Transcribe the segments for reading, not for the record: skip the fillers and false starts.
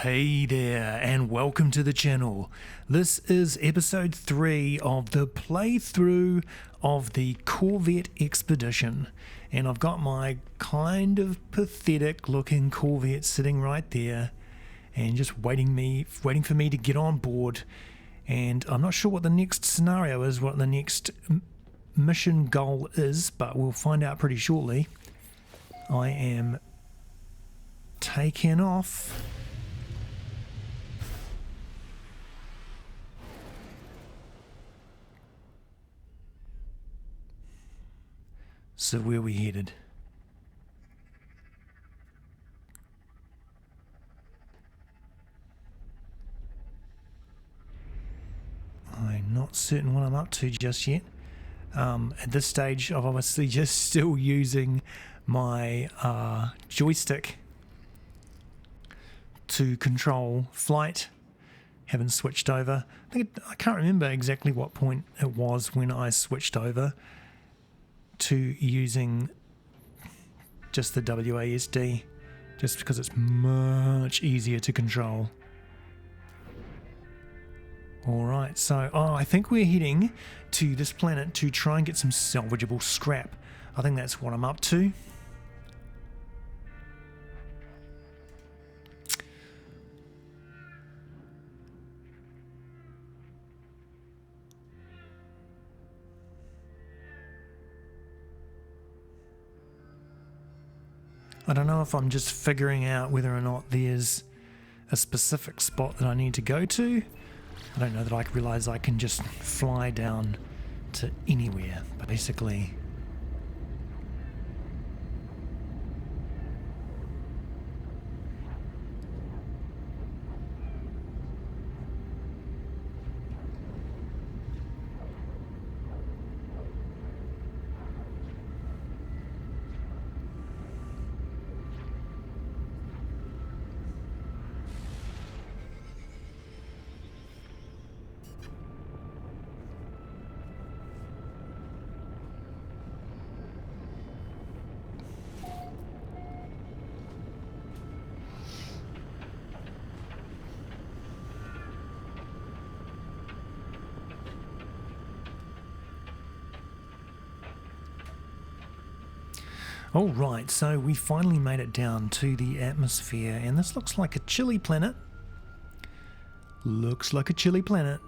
Hey there, and welcome to the channel. This is episode 3 of the playthrough of the Corvette Expedition, and I've got my kind of pathetic looking Corvette sitting right there and just waiting for me to get on board. And I'm not sure what the next scenario is, what the next mission goal is, but we'll find out pretty shortly. I am taking off. So where are we headed? I'm not certain what I'm up to just yet. At this stage, I'm obviously just still using my joystick to control flight. Haven't switched over. I can't remember exactly what point it was when I switched over to using just the WASD, just because it's much easier to control. Alright, so I think we're heading to this planet to try and get some salvageable scrap. I think that's what I'm up to. I don't know if I'm just figuring out whether or not there's a specific spot that I need to go to. I don't know that I realise I can just fly down to anywhere, basically. Alright, so we finally made it down to the atmosphere, and this looks like a chilly planet. Looks like a chilly planet.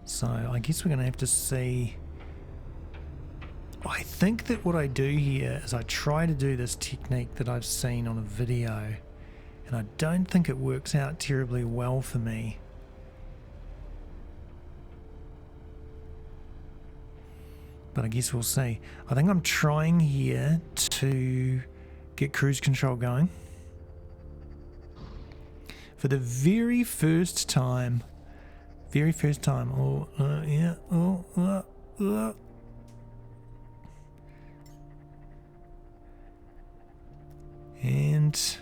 So I guess we're going to have to see. I think that what I do here is I try to do this technique that I've seen on a video, and I don't think it works out terribly well for me. But I guess we'll see. I think I'm trying here to get cruise control going. For the very first time. Oh, yeah. Oh, And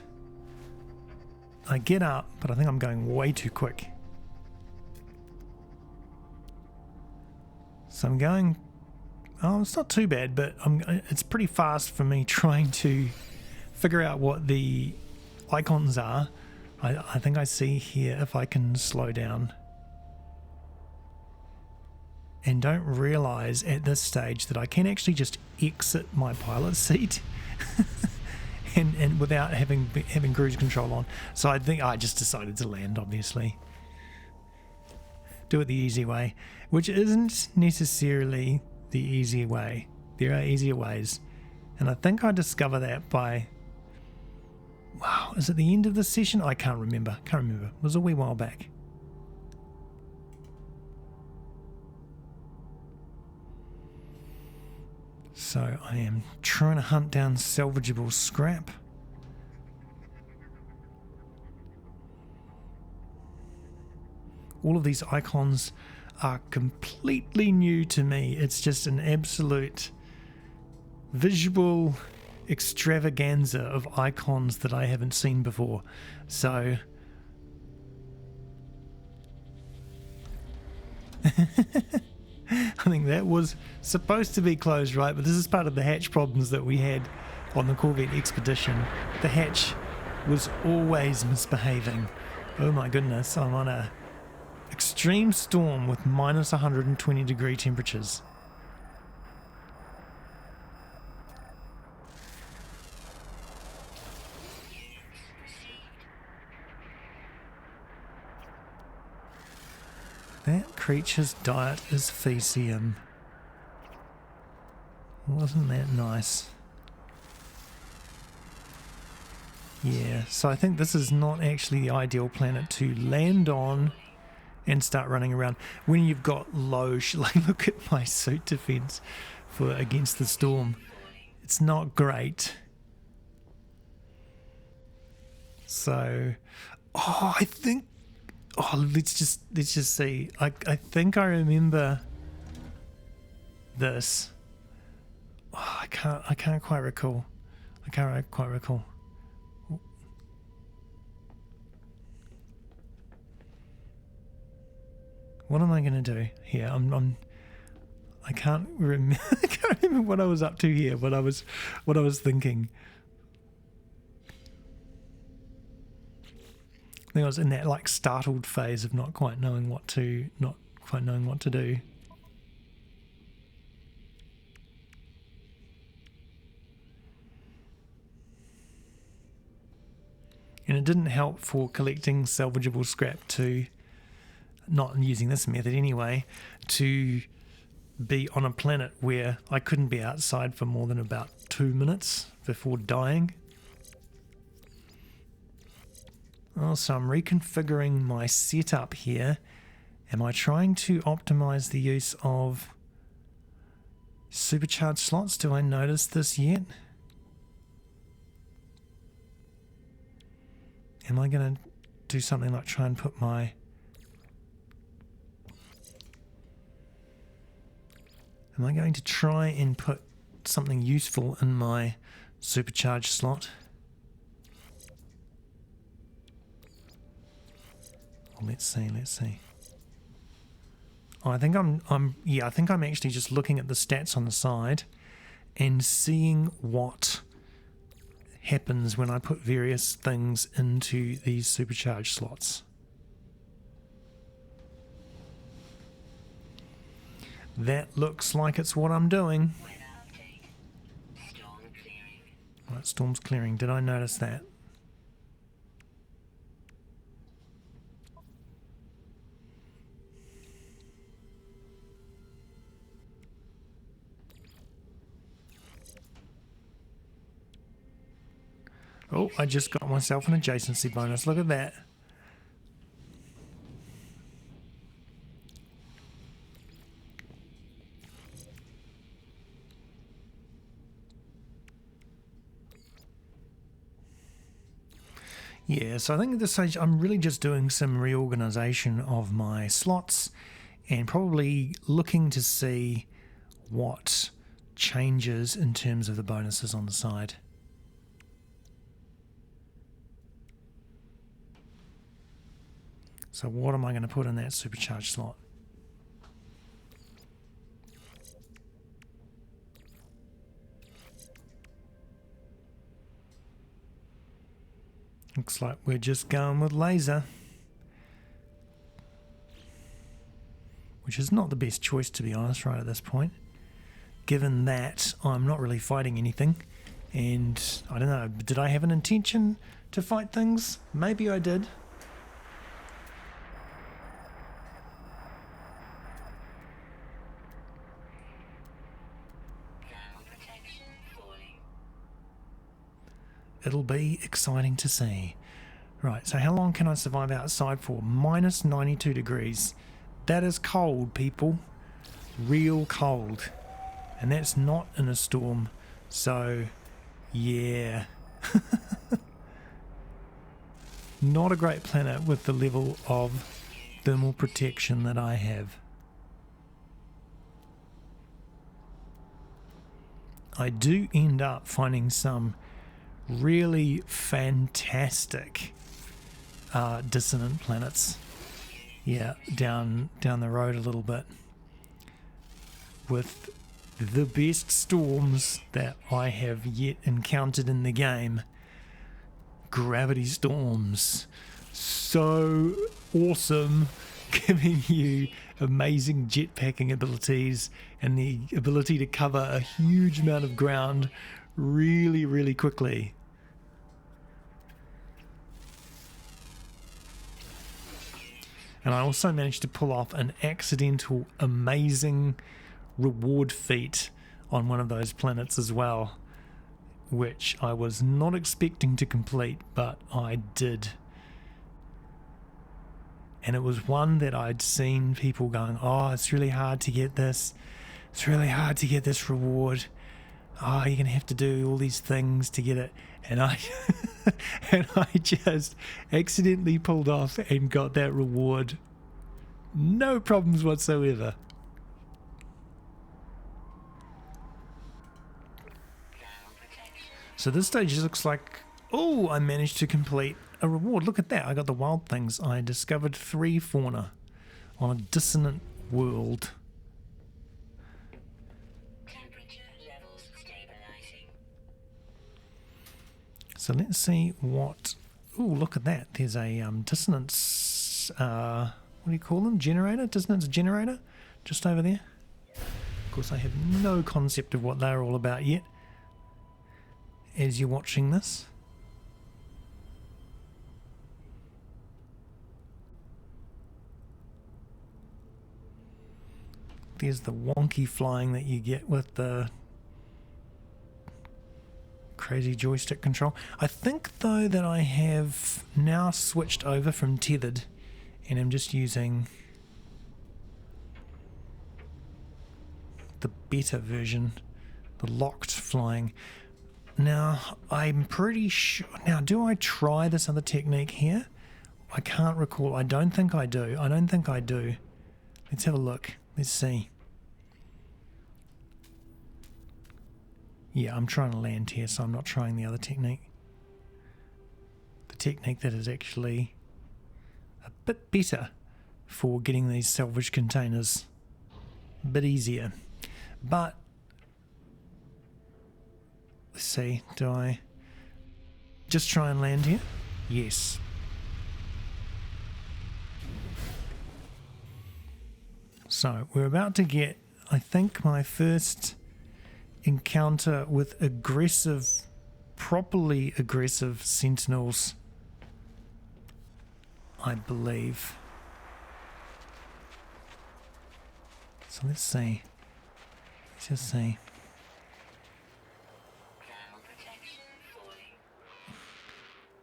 I get up, but I think I'm going way too quick. So I'm going. Oh, it's not too bad, but it's pretty fast for me trying to figure out what the icons are. I think I see here if I can slow down. And don't realise at this stage that I can actually just exit my pilot seat and without having cruise control on. So I think I just decided to land, obviously. Do it the easy way, which isn't necessarily the easy way. There are easier ways, and I think I discover that by, wow, is it the end of the session? I can't remember. It was a wee while back. So I am trying to hunt down salvageable scrap. All of these icons are completely new to me. It's just an absolute visual extravaganza of icons that I haven't seen before. So I think that was supposed to be closed, right? But this is part of the hatch problems that we had on the Corvette Expedition, the hatch was always misbehaving. Oh my goodness, I'm on a extreme storm with minus 120 degree temperatures. That creature's diet is faecium. Wasn't that nice? Yeah, so I think this is not actually the ideal planet to land on and start running around when you've got low like look at my suit defense for against the storm. It's not great. So I think let's just see. I think I remember this. I can't quite recall. I can't quite recall. What am I going to do here? I can't remember. I can't remember what I was up to here. What I was thinking. I think I was in that like startled phase of not quite knowing what to do. And it didn't help for collecting salvageable scrap to, not using this method anyway, to be on a planet where I couldn't be outside for more than about 2 minutes before dying. So I'm reconfiguring my setup here. Am I trying to optimize the use of supercharged slots? Do I notice this yet? Am I going to do something like try and put my... Am I going to try and put something useful in my supercharged slot? Well, let's see. I think I think I'm actually just looking at the stats on the side and seeing what happens when I put various things into these supercharged slots. That looks like it's what I'm doing. Right, storm's clearing. Did I notice that? Oh, I just got myself an adjacency bonus. Look at that. Yeah, so I think at this stage I'm really just doing some reorganization of my slots and probably looking to see what changes in terms of the bonuses on the side. So what am I going to put in that supercharged slot? Looks like we're just going with laser, which is not the best choice, to be honest, right at this point, given that I'm not really fighting anything. And I don't know, did I have an intention to fight things? Maybe I did. It'll be exciting to see. Right, so how long can I survive outside for? Minus 92 degrees. That is cold, people. Real cold. And that's not in a storm. So, yeah. Not a great planet with the level of thermal protection that I have. I do end up finding some really fantastic dissonant planets, yeah, down the road a little bit, with the best storms that I have yet encountered in the game. Gravity storms. So awesome, giving you amazing jetpacking abilities and the ability to cover a huge amount of ground really, really quickly. And I also managed to pull off an accidental amazing reward feat on one of those planets as well, which I was not expecting to complete, but I did. And it was one that I'd seen people going, oh, it's really hard to get this. It's really hard to get this reward. Oh, you're going to have to do all these things to get it. And I and I just accidentally pulled off and got that reward. No problems whatsoever. So this stage looks like, oh, I managed to complete a reward. Look at that. I got the wild things. I discovered 3 fauna on a dissonant world. So let's see what... Oh, look at that. There's a dissonance... what do you call them? Generator? Dissonance generator? Just over there. Of course, I have no concept of what they're all about yet as you're watching this. There's the wonky flying that you get with the crazy joystick control. I think though that I have now switched over from tethered and I'm just using the beta version, the locked flying. Now I'm pretty sure, now do I try this other technique here? I can't recall. I don't think I do. I don't think I do. Let's have a look. Let's see. Yeah, I'm trying to land here, so I'm not trying the other technique. The technique that is actually a bit better for getting these salvage containers. A bit easier. But, let's see, do I just try and land here? Yes. So, we're about to get, I think, my first encounter with aggressive, properly aggressive sentinels, I believe. So let's see. Let's just see.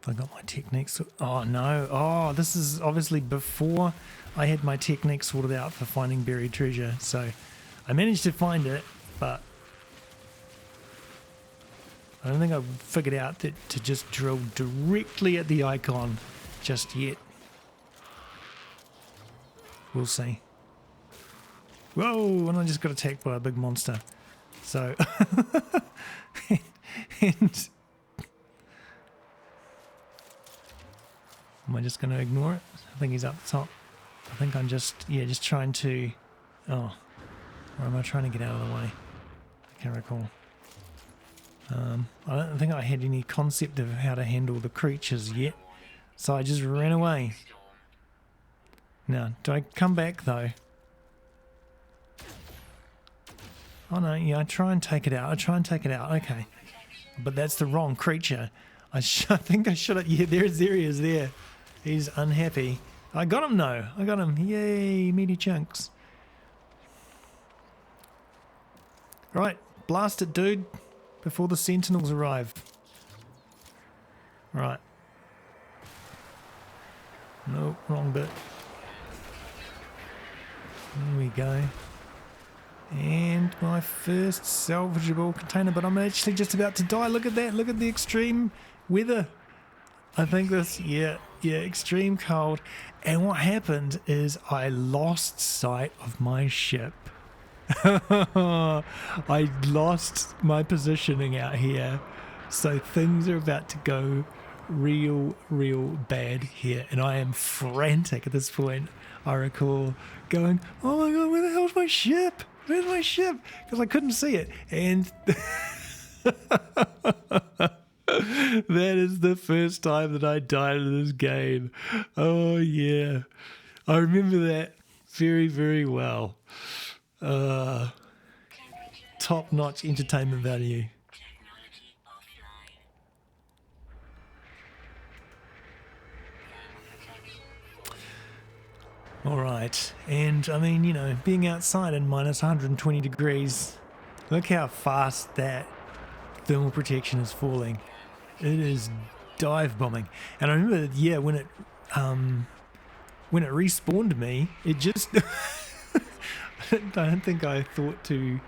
Have I got my techniques? Oh no. Oh, this is obviously before I had my technique sorted out for finding buried treasure. So I managed to find it, but I don't think I've figured out that to just drill directly at the icon just yet. We'll see. Whoa, and I just got attacked by a big monster. So, and am I just going to ignore it? I think he's up the top. I think I'm just, yeah, just trying to, oh, or am I trying to get out of the way? I can't recall. I don't think I had any concept of how to handle the creatures yet, so I just ran away. Now, do I come back though? Oh no, yeah, I try and take it out. Okay. But that's the wrong creature. I think I should have, yeah, there he is there. He's unhappy. I got him though. I got him. Yay, meaty chunks. Right, blast it, dude. Before the sentinels arrive. Right. No, wrong bit. There we go. And my first salvageable container, but I'm actually just about to die. Look at that. Look at the extreme weather. I think this, yeah, extreme cold. And what happened is I lost sight of my ship. I lost my positioning out here, so things are about to go real bad here, and I am frantic at this point. I recall going, oh my god, where the hell's my ship? Where's my ship? Because I couldn't see it. And that is the first time that I died in this game. Oh, yeah. I remember that very, very well. Top-notch entertainment value. All right. And, I mean, you know, being outside in minus 120 degrees, look how fast that thermal protection is falling. It is dive bombing. And I remember, yeah, when it respawned me, it just I don't think I thought to.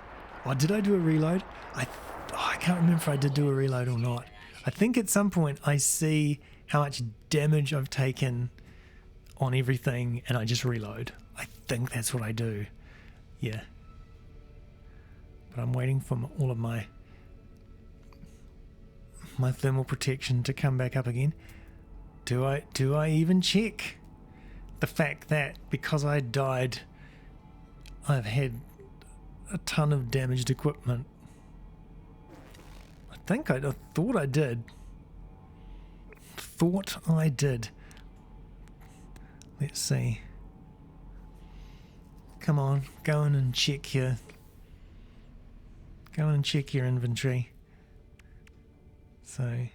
Oh, did I do a reload? I can't remember if I did do a reload or not. I think at some point I see how much damage I've taken on everything and I just reload. I think that's what I do. Yeah. But I'm waiting for all of my thermal protection to come back up again. Do I even check the fact that because I died I've had a ton of damaged equipment? I thought I did. Let's see. Come on, go in and check your inventory. So,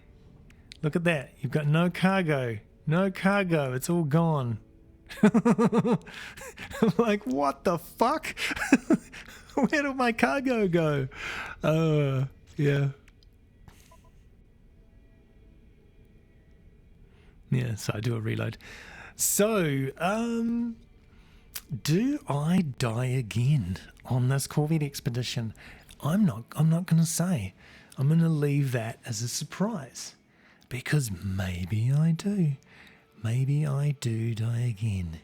look at that. You've got no cargo. No cargo. It's all gone. I'm like, what the fuck? Where did my cargo go? Yeah. Yeah, so I do a reload. So, do I die again on this Corvette Expedition? I'm not going to say. I'm going to leave that as a surprise, because maybe I do. Maybe I do die again.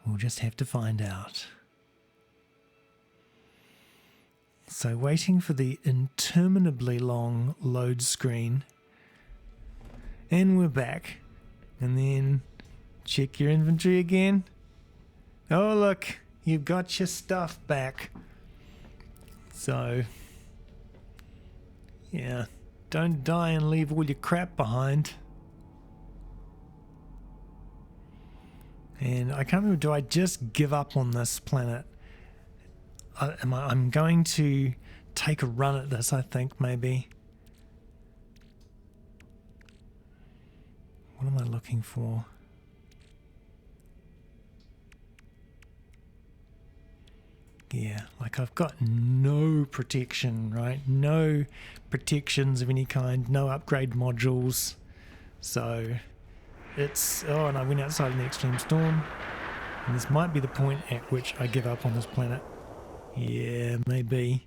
We'll just have to find out. So waiting for the interminably long load screen. And we're back. And then check your inventory again. Oh look, you've got your stuff back. So, yeah, don't die and leave all your crap behind. And I can't remember, do I just give up on this planet? I'm going to take a run at this, I think, maybe. What am I looking for? Yeah, like I've got no protection, right? No protections of any kind, no upgrade modules. So it's, oh, and I went outside in the extreme storm. And this might be the point at which I give up on this planet. Yeah, maybe.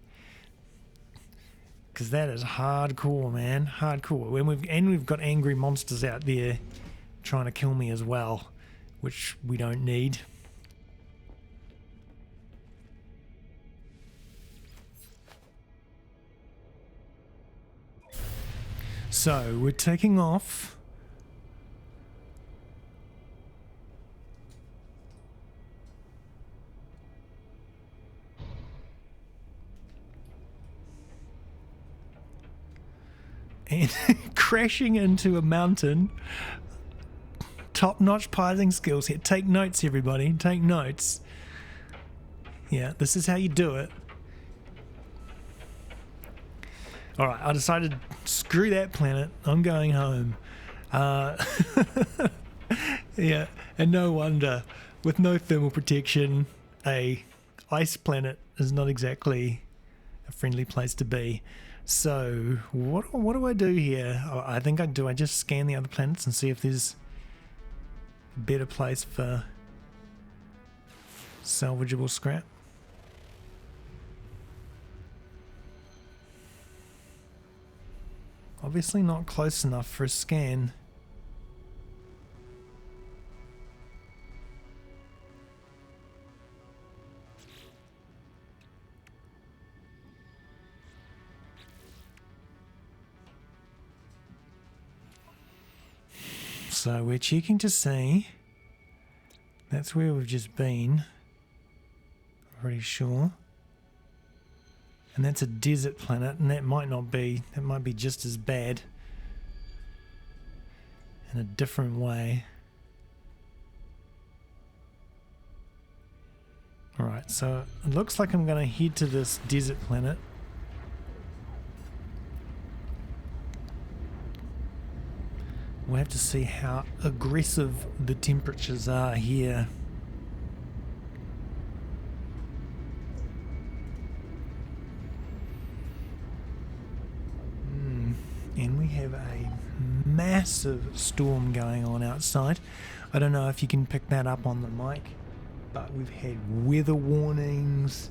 Because that is hardcore, man. Hardcore. And we've got angry monsters out there trying to kill me as well, which we don't need. So we're taking off. And crashing into a mountain. Top-notch piloting skills here. Take notes, everybody. Take notes. Yeah, this is how you do it. Alright, I decided, screw that planet. I'm going home. Yeah, and no wonder. With no thermal protection, a ice planet is not exactly a friendly place to be. So, what do I do here? I think I just scan the other planets and see if there's a better place for salvageable scrap. Obviously not close enough for a scan. So we're checking to see. That's where we've just been. Pretty sure. And that's a desert planet, and that might not be. It might be just as bad in a different way. Alright, so it looks like I'm going to head to this desert planet. We'll have to see how aggressive the temperatures are here. And we have a massive storm going on outside. I don't know if you can pick that up on the mic, but we've had weather warnings,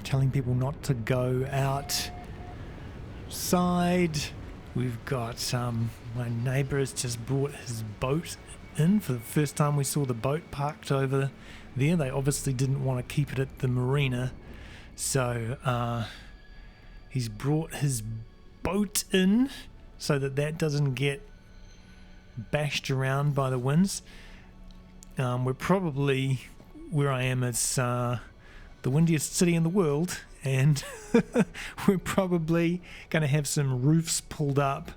telling people not to go outside. We've got my neighbour has just brought his boat in. For the first time we saw the boat parked over there. They obviously didn't want to keep it at the marina, so he's brought his boat in so that doesn't get bashed around by the winds. We're probably, where I am, it's the windiest city in the world, and we're probably going to have some roofs pulled up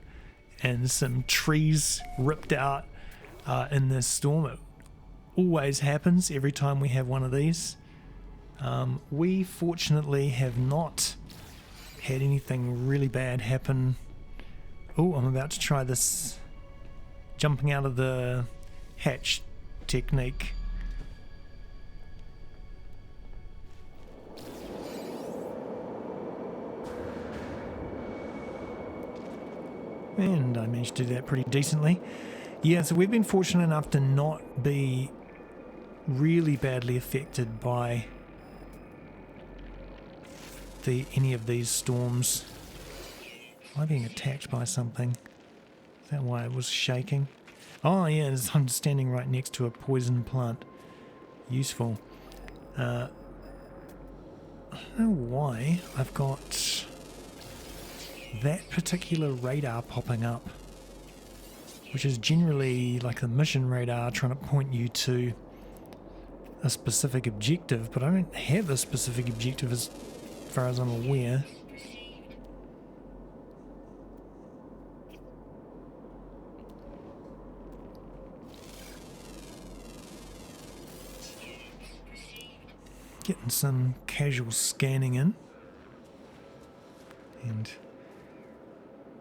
and some trees ripped out in this storm. It always happens every time we have one of these. We fortunately have not had anything really bad happen. Oh, I'm about to try this jumping out of the hatch technique. And I managed to do that pretty decently. Yeah, so we've been fortunate enough to not be really badly affected by any of these storms. Am I being attacked by something? Is that why it was shaking? Oh yeah, I'm standing right next to a poison plant. Useful. I don't know why I've got that particular radar popping up, which is generally like the mission radar trying to point you to a specific objective, but I don't have a specific objective as far as I'm aware. Getting some casual scanning in, and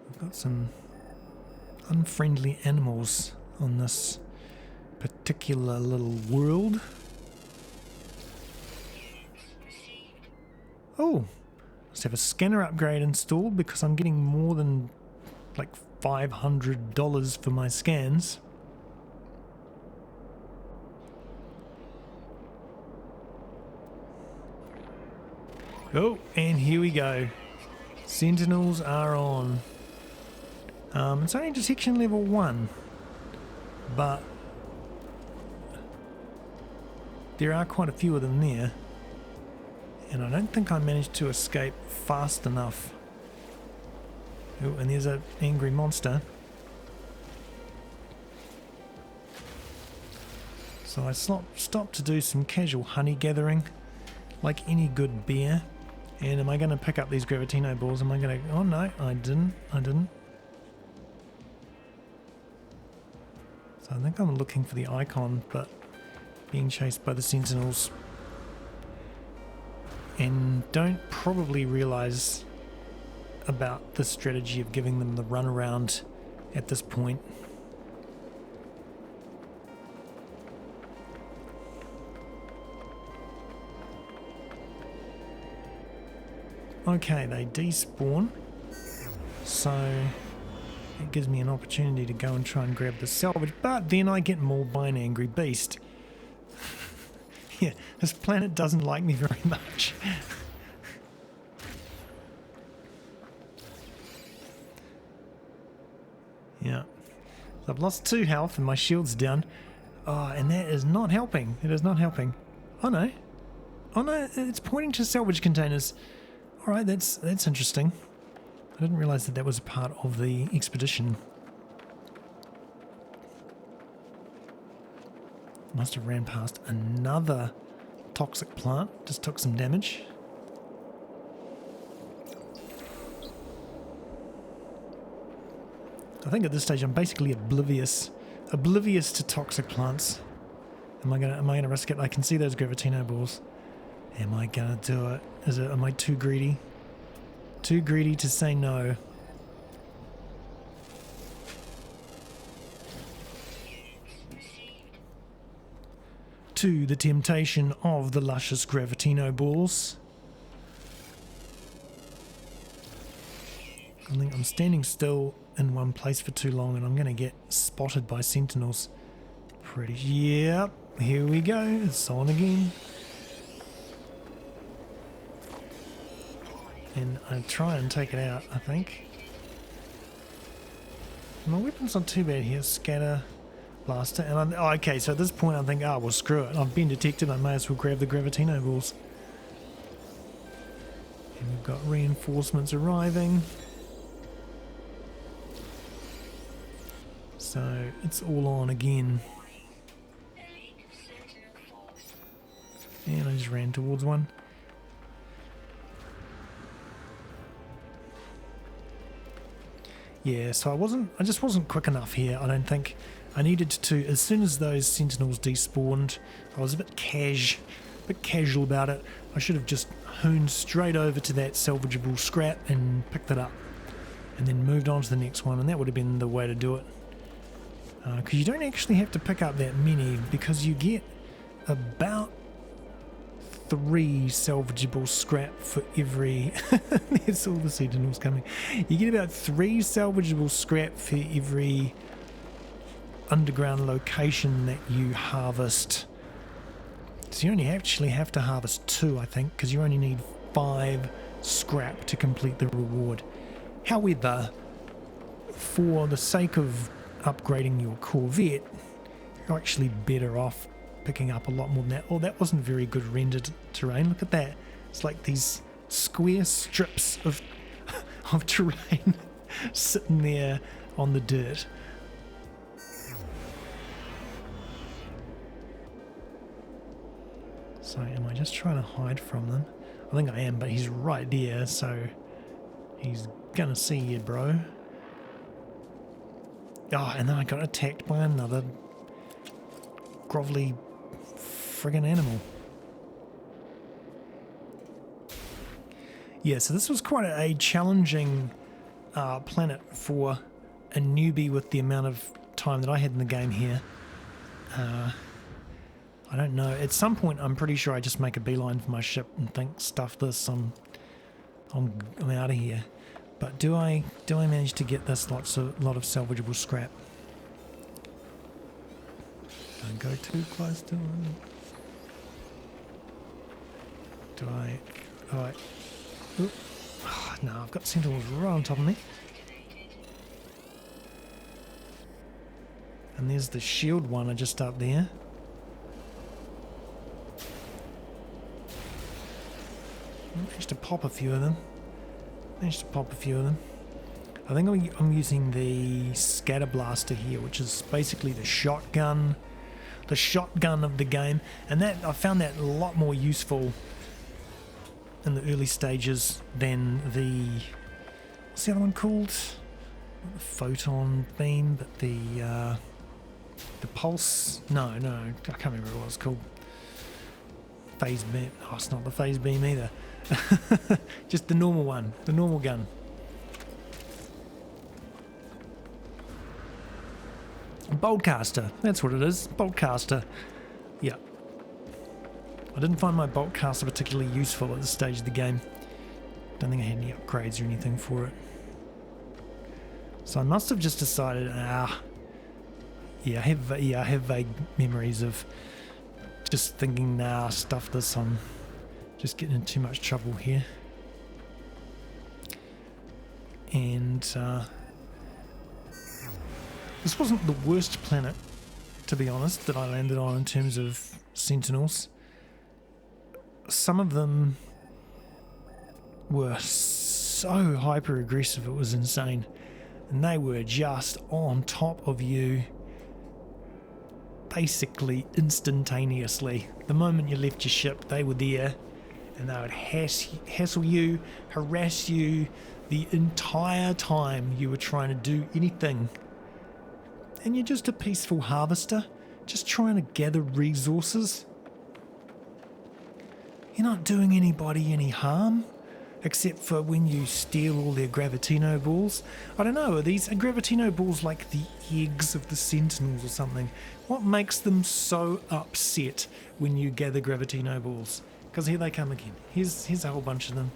we've got some unfriendly animals on this particular little world. Oh, must have a scanner upgrade installed because I'm getting more than like $500 for my scans. Oh, and here we go. Sentinels are on. It's only detection level 1, but there are quite a few of them there, and I don't think I managed to escape fast enough. Oh, and there's an angry monster. So I stopped to do some casual honey gathering, like any good bear. And am I going to pick up these Gravitino balls? Am I going to... Oh no, I didn't. So I think I'm looking for the icon, but being chased by the Sentinels. And don't probably realise about the strategy of giving them the runaround at this point. Okay, they despawn, so it gives me an opportunity to go and try and grab the salvage, but then I get mauled by an angry beast. Yeah, this planet doesn't like me very much. Yeah, so I've lost 2 health and my shield's down. Oh, and that is not helping. It is not helping. Oh no, it's pointing to salvage containers. Alright, that's interesting. I didn't realise that was a part of the expedition. Must have ran past another toxic plant. Just took some damage. I think at this stage I'm basically oblivious to toxic plants. Am I gonna risk it? I can see those Gravitino balls. Am I gonna do it? Am I too greedy? Too greedy to say no. To the temptation of the luscious Gravitino balls. I think I'm standing still in one place for too long and I'm going to get spotted by sentinels. Yep, here we go. It's on again. And I try and take it out, I think. My weapon's not too bad here. Scatter, blaster, and okay, so at this point I think, well, screw it. I've been detected, I may as well grab the Gravitino balls. And we've got reinforcements arriving. So it's all on again. And I just ran towards one. Yeah, so I just wasn't quick enough here. I don't think I needed to. As soon as those sentinels despawned, I was a bit casual about it. I should have just hooned straight over to that salvageable scrap and picked it up, and then moved on to the next one, and that would have been the way to do it. Because you don't actually have to pick up that many, because you get about 3 salvageable scrap for every there's all the sentinels coming. You get about 3 salvageable scrap for every underground location that you harvest. So you only actually have to harvest 2, I think, because you only need 5 scrap to complete the reward. However, for the sake of upgrading your Corvette, you're actually better off picking up a lot more than that. Oh, that wasn't very good rendered terrain. Look at that. It's like these square strips of terrain sitting there on the dirt. So am I just trying to hide from them? I think I am, but he's right there, so he's gonna see you, bro. Oh, and then I got attacked by another grovelly friggin' animal. Yeah, so this was quite a challenging planet for a newbie with the amount of time that I had in the game here. I don't know. At some point, I'm pretty sure I just make a beeline for my ship and think, stuff this, I'm out of here. But do I manage to get this lot of salvageable scrap? Don't go too close to it. Do I? Alright. Oh, no, I've got sentinels right on top of me. And there's the shield one just up there. I managed to pop a few of them. I think I'm using the scatter blaster here, which is basically the shotgun of the game, and that I found that a lot more useful in the early stages than what's the other one called? Not the photon beam, but the pulse. No, I can't remember what it was called. Phase beam. Oh, it's not the phase beam either. Just the normal one, the normal gun. Boltcaster, that's what it is, boltcaster. Yeah. I didn't find my boltcaster particularly useful at this stage of the game. Don't think I had any upgrades or anything for it. So I must have just decided, I have vague memories of just thinking, stuff this, I'm just getting in too much trouble here. And this wasn't the worst planet, to be honest, that I landed on in terms of sentinels. Some of them were so hyper aggressive, it was insane. And they were just on top of you basically instantaneously. The moment you left your ship, they were there, and they would hassle you, harass you, the entire time you were trying to do anything. And you're just a peaceful harvester, just trying to gather resources. You're not doing anybody any harm, except for when you steal all their Gravitino balls. I don't know, are these Gravitino balls like the eggs of the Sentinels or something? What makes them so upset when you gather Gravitino balls? Because here they come again. Here's a whole bunch of them.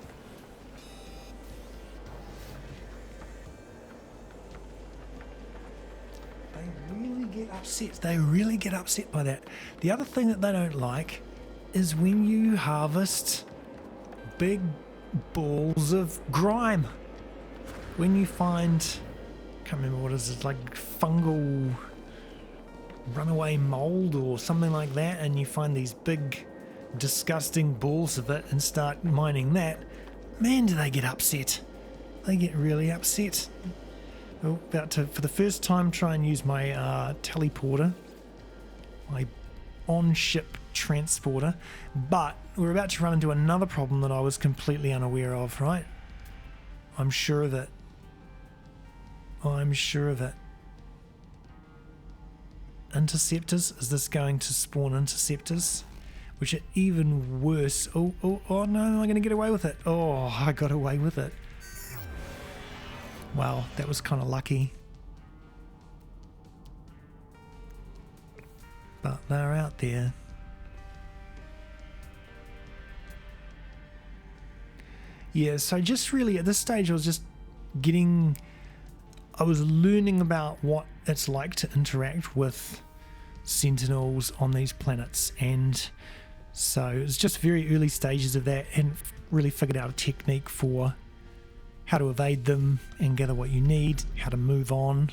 They really get upset. They really get upset by that. The other thing that they don't like is when you harvest big balls of grime. When you find, can't remember what is it, like fungal runaway mold or something like that, and you find these big disgusting balls of it and start mining that, man, do they get upset. They get really upset. Oh, about to, for the first time, try and use my teleporter, my on-ship transporter, but we're about to run into another problem that I was completely unaware of, right? I'm sure of it. I'm sure of it. Interceptors? Is this going to spawn interceptors? Which are even worse. Oh no, am I going to get away with it? Oh, I got away with it. Wow, that was kind of lucky. But they're out there. Yeah, so just really at this stage I was learning about what it's like to interact with Sentinels on these planets, and so it's just very early stages of that, and really figured out a technique for how to evade them and gather what you need, how to move on,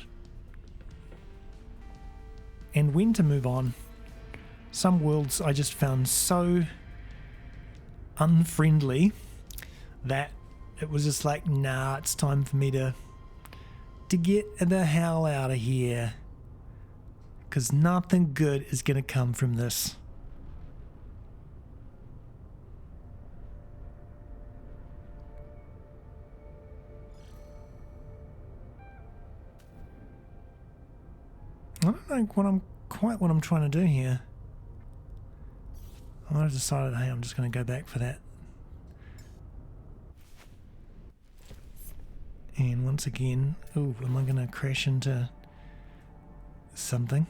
and when to move on. Some worlds I just found so unfriendly that it was just like, nah, it's time for me to get the hell out of here, because nothing good is going to come from this. I don't know what I'm trying to do here. I might have decided, hey, I'm just going to go back for that. And once again, oh, am I going to crash into something?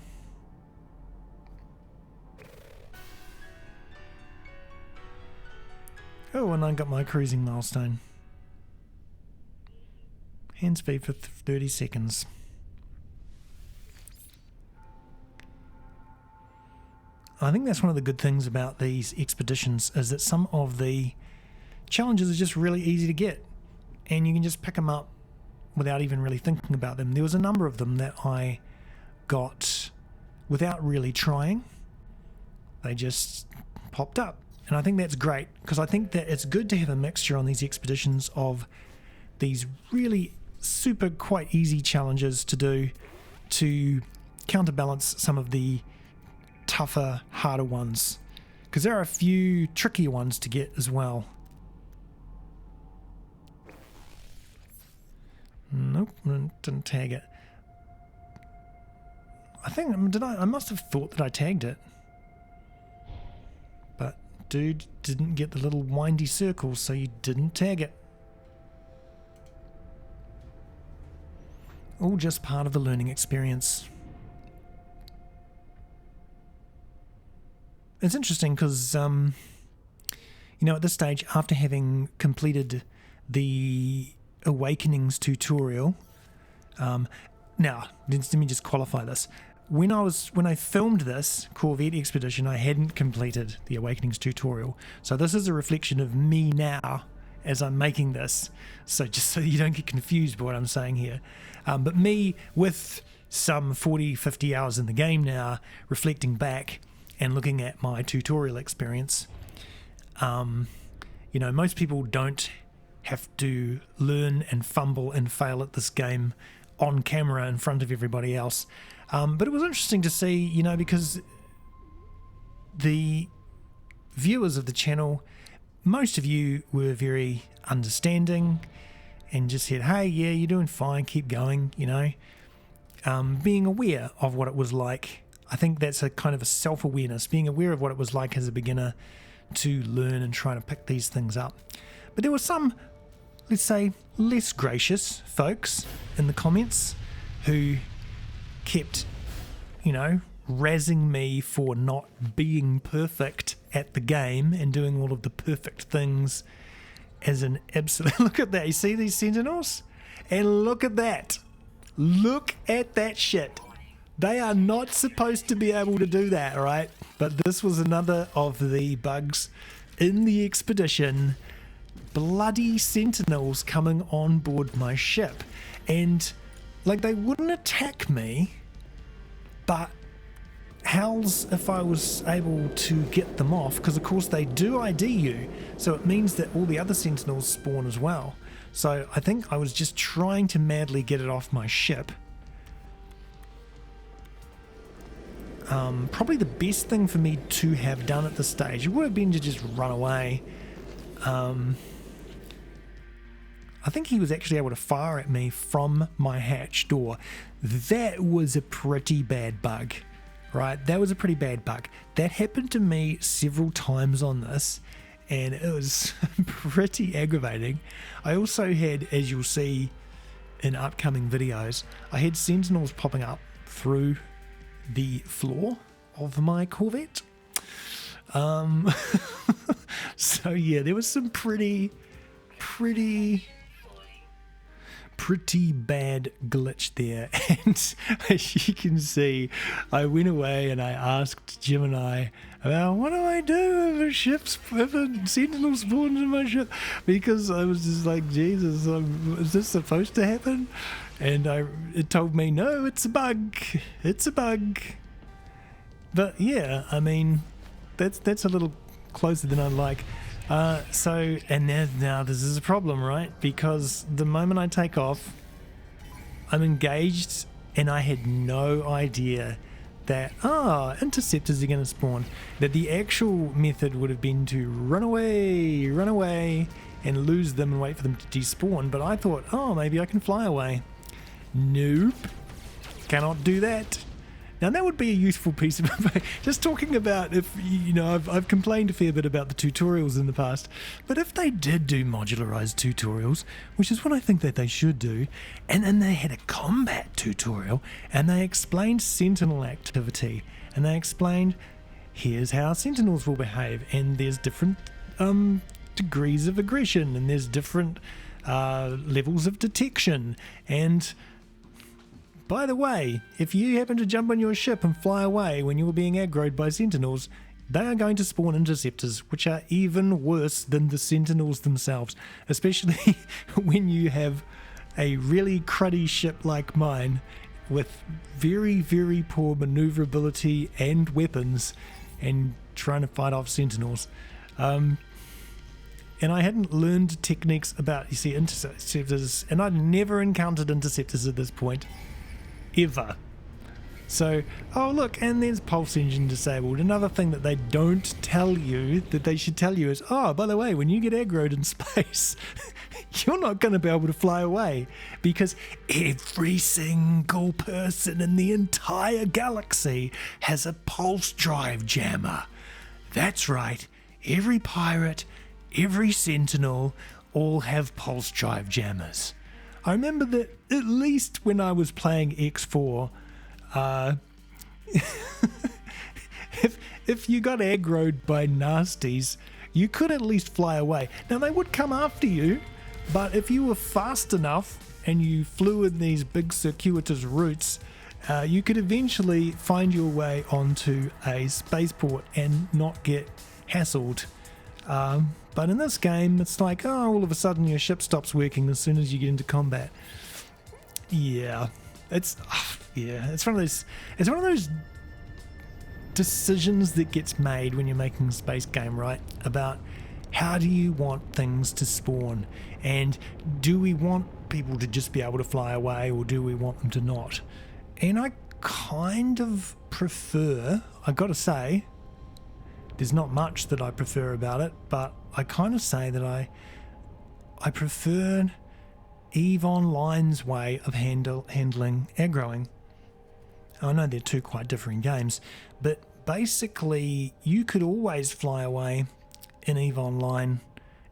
Oh, and I got my cruising milestone. Hand speed for 30 seconds. I think that's one of the good things about these expeditions, is that some of the challenges are just really easy to get, and you can just pick them up without even really thinking about them. There was a number of them that I got without really trying. They just popped up, and I think that's great, because I think that it's good to have a mixture on these expeditions of these really super quite easy challenges to do to counterbalance some of the tougher, harder ones, because there are a few trickier ones to get as well. Nope, didn't tag it. I think, I must have thought that I tagged it, but dude didn't get the little windy circles, so you didn't tag it. All just part of the learning experience. It's interesting because, at this stage, after having completed the Awakenings tutorial, now, let me just qualify this. When I filmed this Corvette Expedition, I hadn't completed the Awakenings tutorial. So this is a reflection of me now as I'm making this. So just so you don't get confused by what I'm saying here. But me with some 40, 50 hours in the game now, reflecting back and looking at my tutorial experience, most people don't have to learn and fumble and fail at this game on camera in front of everybody else. But it was interesting to see, because the viewers of the channel, most of you were very understanding and just said, hey, yeah, you're doing fine, keep going, you know. Being aware of what it was like. I think that's a kind of a self-awareness, being aware of what it was like as a beginner to learn and try to pick these things up. But there were some, let's say, less gracious folks in the comments who kept, you know, razzing me for not being perfect at the game and doing all of the perfect things as an absolute... Look at that. You see these sentinels? And look at that. Look at that shit. They are not supposed to be able to do that, right? But this was another of the bugs in the expedition. Bloody sentinels coming on board my ship. And, like, they wouldn't attack me, but how's if I was able to get them off? Because, of course, they do ID you, so it means that all the other sentinels spawn as well. So I think I was just trying to madly get it off my ship. Probably the best thing for me to have done at this stage would have been to just run away. I think he was actually able to fire at me from my hatch door. That was a pretty bad bug, right? That was a pretty bad bug. That happened to me several times on this, and it was pretty aggravating. I also had, as you'll see in upcoming videos, I had sentinels popping up through the floor of my Corvette. So yeah, there was some pretty bad glitch there, and as you can see, I went away and I asked Gemini about what do I do if a sentinel spawns in my ship, because I was just like, Jesus, is this supposed to happen? And it told me, no, it's a bug. But yeah, I mean, that's a little closer than I'd like. And now this is a problem, right? Because the moment I take off, I'm engaged, and I had no idea that, interceptors are going to spawn. That the actual method would have been to run away, and lose them and wait for them to despawn. But I thought, maybe I can fly away. Nope. Cannot do that. Now that would be a useful piece of just talking about, if you know, I've complained a fair bit about the tutorials in the past, but if they did do modularized tutorials, which is what I think that they should do, and then they had a combat tutorial and they explained sentinel activity and they explained here's how sentinels will behave, and there's different degrees of aggression, and there's different levels of detection, and by the way, if you happen to jump on your ship and fly away when you're being aggroed by sentinels, they are going to spawn interceptors, which are even worse than the sentinels themselves, especially when you have a really cruddy ship like mine with very, very poor maneuverability and weapons and trying to fight off sentinels. And I hadn't learned techniques about, you see, interceptors, and I'd never encountered interceptors at this point. Ever. So, oh look, and there's pulse engine disabled. Another thing that they don't tell you, that they should tell you, is, oh, by the way, when you get aggroed in space, you're not going to be able to fly away, because every single person in the entire galaxy has a pulse drive jammer. That's right, every pirate, every sentinel, all have pulse drive jammers. I remember that at least when I was playing X4, if you got aggroed by nasties, you could at least fly away. Now they would come after you, but if you were fast enough and you flew in these big circuitous routes, you could eventually find your way onto a spaceport and not get hassled. But in this game, it's like, all of a sudden your ship stops working as soon as you get into combat. Yeah, it's one of those decisions that gets made when you're making a space game, right? About how do you want things to spawn, and do we want people to just be able to fly away, or do we want them to not? And I kind of prefer, I gotta say, there's not much that I prefer about it, but I kind of say that I prefer EVE Online's way of handling aggroing. I know they're two quite different games, but basically you could always fly away in EVE Online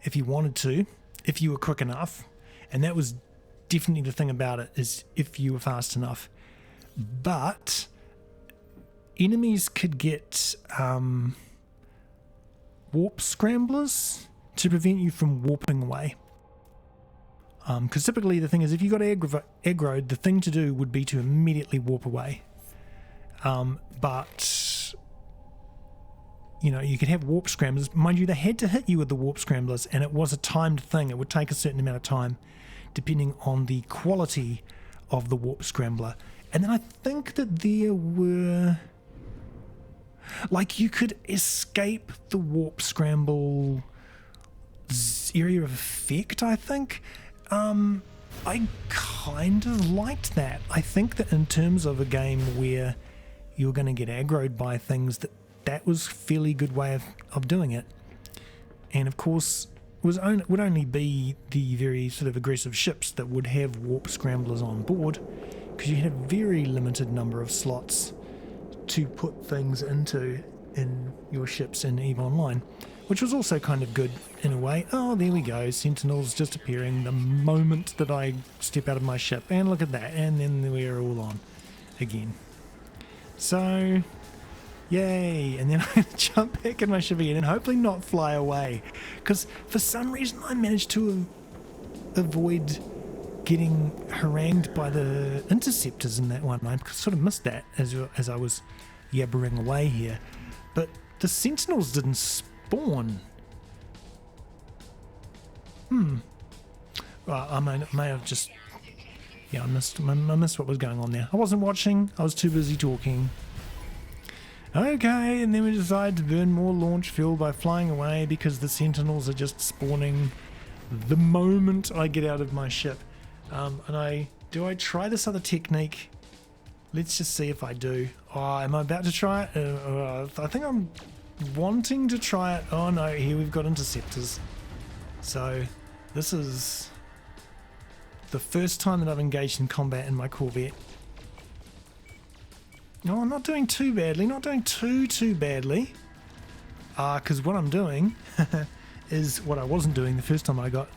if you wanted to, if you were quick enough, and that was definitely the thing about it, is if you were fast enough. But enemies could get warp scramblers to prevent you from warping away. Because typically the thing is, if you got aggroed, the thing to do would be to immediately warp away. But you know, you could have warp scramblers. Mind you, they had to hit you with the warp scramblers, and it was a timed thing. It would take a certain amount of time, depending on the quality of the warp scrambler. And then I think that there were, like, you could escape the warp scramble area of effect, I think. I kind of liked that. I think that in terms of a game where you're going to get aggroed by things, that was a fairly good way of doing it. And of course, would only be the very sort of aggressive ships that would have warp scramblers on board, because you had a very limited number of slots to put things into in your ships in EVE Online, which was also kind of good in a way. Oh, there we go, Sentinels just appearing the moment that I step out of my ship, and look at that, and then we're all on again. So, yay, and then I jump back in my ship again and hopefully not fly away, because for some reason I managed to avoid getting harangued by the interceptors in that one. I sort of missed that as I was yabbering away here. But the Sentinels didn't spawn. Well, I may have just... Yeah, I missed what was going on there. I wasn't watching. I was too busy talking. Okay, and then we decided to burn more launch fuel by flying away because the Sentinels are just spawning the moment I get out of my ship. Do I try this other technique? Let's just see if I do. Oh, am I about to try it? I think I'm wanting to try it. Oh no, here we've got interceptors. So this is the first time that I've engaged in combat in my Corvette. No, I'm not doing too badly, not doing too badly. Because what I'm doing is what I wasn't doing the first time I got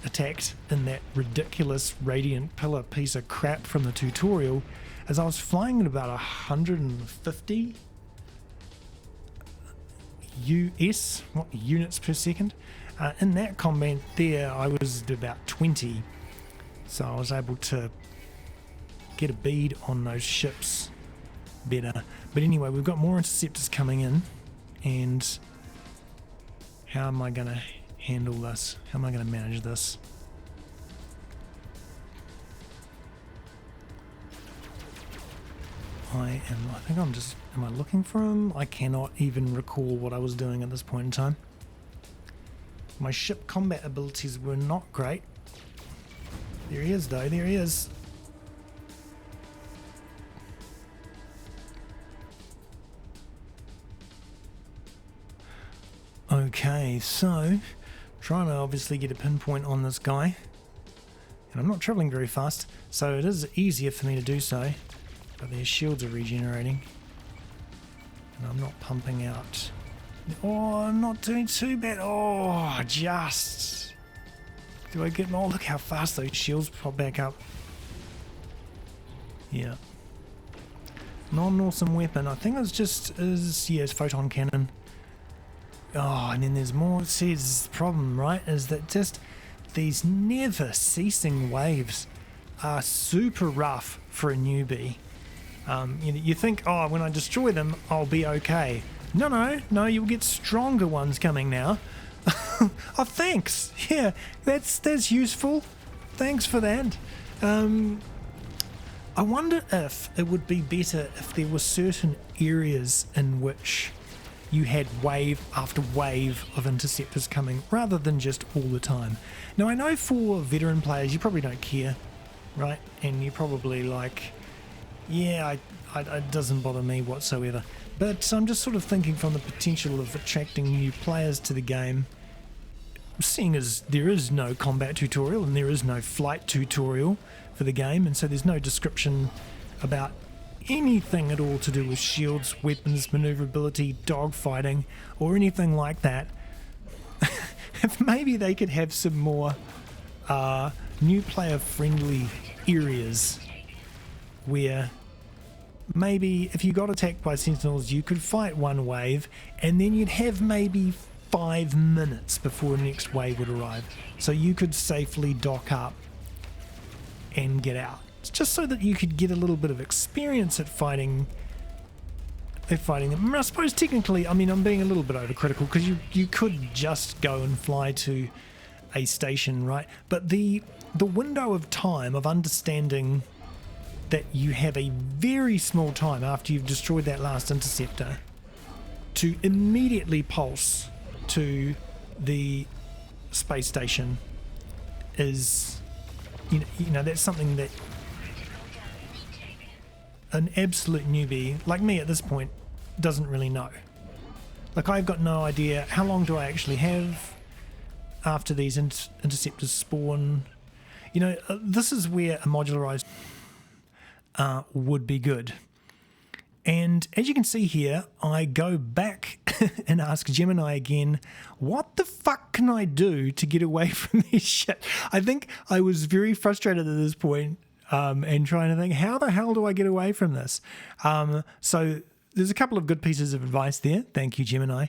attacked in that ridiculous radiant pillar piece of crap from the tutorial, as I was flying at about 150 US units per second. In that combat there I was at about 20, so I was able to get a bead on those ships better. But anyway, we've got more interceptors coming in, and how am I going to handle this? How am I going to manage this? I think I'm just... Am I looking for him? I cannot even recall what I was doing at this point in time. My ship combat abilities were not great. There he is though, there he is. Okay, so trying to obviously get a pinpoint on this guy, and I'm not traveling very fast, so it is easier for me to do so, but their shields are regenerating and I'm not pumping out. Oh, I'm not doing too bad. Oh, just do I get... Oh, look how fast those shields pop back up. Yeah, not an awesome weapon. I think it's just it's photon cannon. Oh, and then there's more. See, this is the problem, right? Is that just these never ceasing waves are super rough for a newbie. You think, oh, when I destroy them, I'll be okay. No, you'll get stronger ones coming now. Oh, thanks. Yeah, that's useful. Thanks for that. I wonder if it would be better if there were certain areas in which you had wave after wave of interceptors coming, rather than just all the time. Now, I know for veteran players, you probably don't care, right? And you're probably like, yeah, it doesn't bother me whatsoever. But I'm just sort of thinking from the potential of attracting new players to the game. seeing as there is no combat tutorial and there is no flight tutorial for the game, and so there's no description about anything at all to do with shields, weapons, maneuverability, dogfighting, or anything like that. If maybe they could have some more new player friendly areas where maybe if you got attacked by sentinels you could fight one wave and then you'd have maybe 5 minutes before the next wave would arrive, so you could safely dock up and get out. It's just so that you could get a little bit of experience at fighting them. I mean, I suppose technically, I'm being a little bit overcritical because you could just go and fly to a station, right? But the window of time of understanding that you have a very small time after you've destroyed that last interceptor to immediately pulse to the space station is, you know, that's something that an absolute newbie like me at this point doesn't really know. Like, I've got no idea how long do I actually have after these interceptors spawn. You know, this is where a modularized would be good. And as you can see here, I go back and ask Gemini again, what the fuck can I do to get away from this shit? I think I was very frustrated at this point, and trying to think, how the hell do I get away from this? So there's a couple of good pieces of advice there. Thank you, Gemini.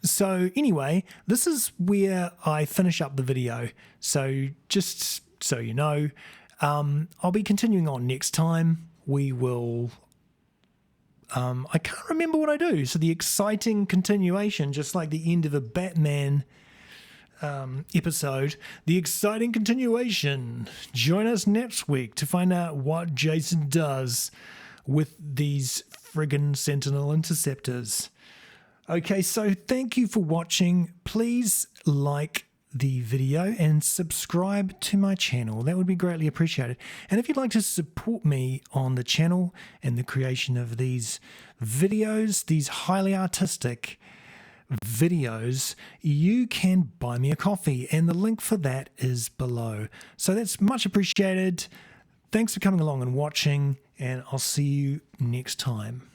So anyway, this is where I finish up the video. So just so you know, I'll be continuing on next time. We will... I can't remember what I do. So the exciting continuation, just like the end of a Batman episode, the exciting continuation. Join us next week to find out what Jason does with these friggin' Sentinel interceptors. Okay, so thank you for watching. Please like the video and subscribe to my channel. That would be greatly appreciated. And if you'd like to support me on the channel and the creation of these videos, these highly artistic videos, you can buy me a coffee, and the link for that is below. So that's much appreciated. Thanks for coming along and watching, and I'll see you next time.